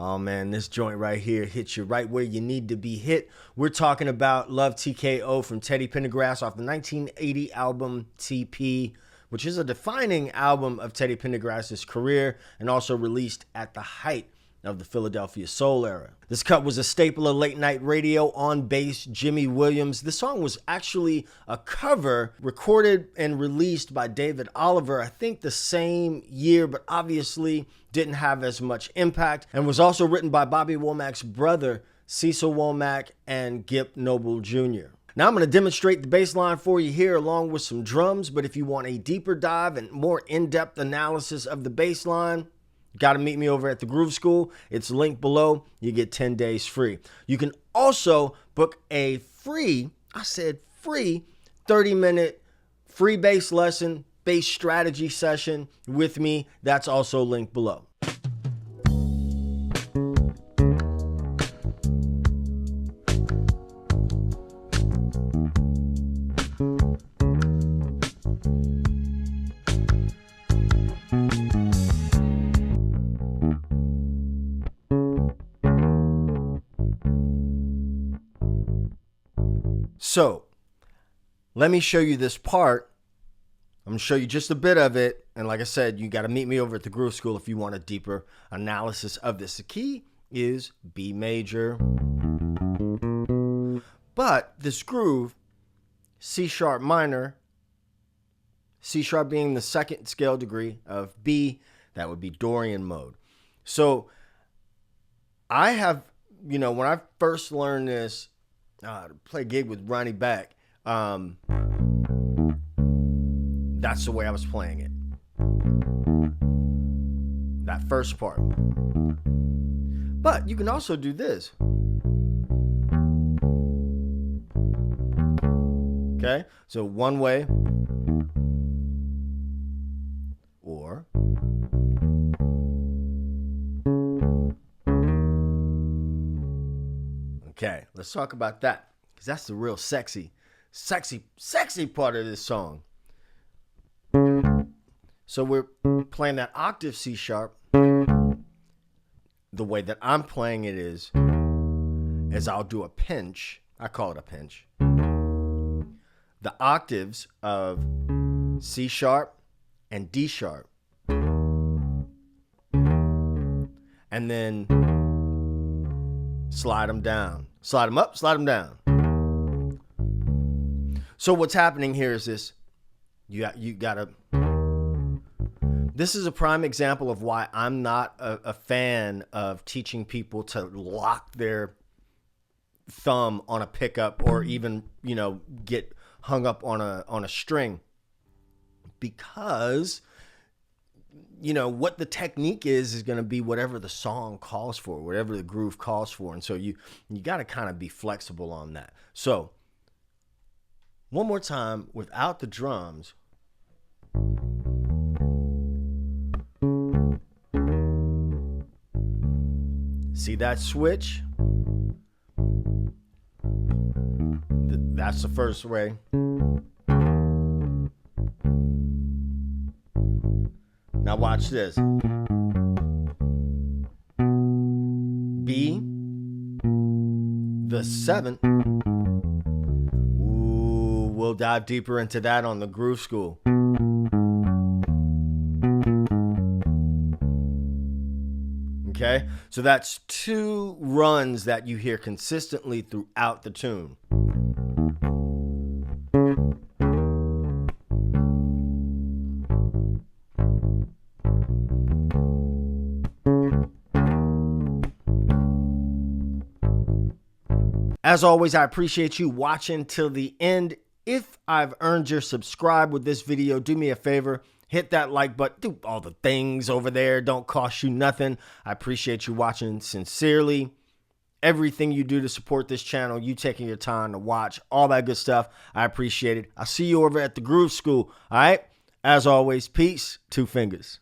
Oh man, this joint right here hits you right where you need to be hit. We're talking about Love T.K.O. from Teddy Pendergrass off the 1980 album TP, which is a defining album of Teddy Pendergrass's career and also released at the height of the Philadelphia soul era. This cut was a staple of late night radio. On bass, Jimmy Williams. This song was actually a cover recorded and released by David Oliver, I think the same year, but obviously didn't have as much impact, and was also written by Bobby Womack's brother, Cecil Womack, and Gip Noble Jr. Now I'm going to demonstrate the bass line for you here along with some drums, but if you want a deeper dive and more in-depth analysis of the bass line, got to meet me over at the Groove School. It's linked below. You get 10 days free. You can also book a free, 30-minute free bass lesson, bass strategy session with me. That's also linked below. So, let me show you this part. I'm going to show you just a bit of it. And like I said, you got to meet me over at the Groove School if you want a deeper analysis of this. The key is B major. But this groove, C sharp minor, C sharp being the second scale degree of B, that would be Dorian mode. So, I have, when I first learned this, to play a gig with Ronnie Beck, that's the way I was playing it. That first part. But you can also do this. Okay, so one way, or okay, let's talk about that, because that's the real sexy part of this song. So we're playing that octave C sharp. The way that I'm playing it is I'll do a pinch. I call it a pinch. The octaves of C sharp and D sharp. And then slide them down. Slide them up, slide them down. So what's happening here is this. You gotta. This is a prime example of why I'm not a fan of teaching people to lock their thumb on a pickup or even, get hung up on a string. Because what the technique is going to be whatever the song calls for, whatever the groove calls for. And so you got to kind of be flexible on that. So one more time without the drums. See that switch? That's the first way. Now watch this. B, the seventh. Ooh, we'll dive deeper into that on the Groove School. Okay, so that's two runs that you hear consistently throughout the tune. As always, I appreciate you watching till the end. If I've earned your subscribe with this video, do me a favor. Hit that like button. Do all the things over there. Don't cost you nothing. I appreciate you watching sincerely. Everything you do to support this channel, you taking your time to watch, all that good stuff, I appreciate it. I'll see you over at the Groove School. All right? As always, peace, two fingers.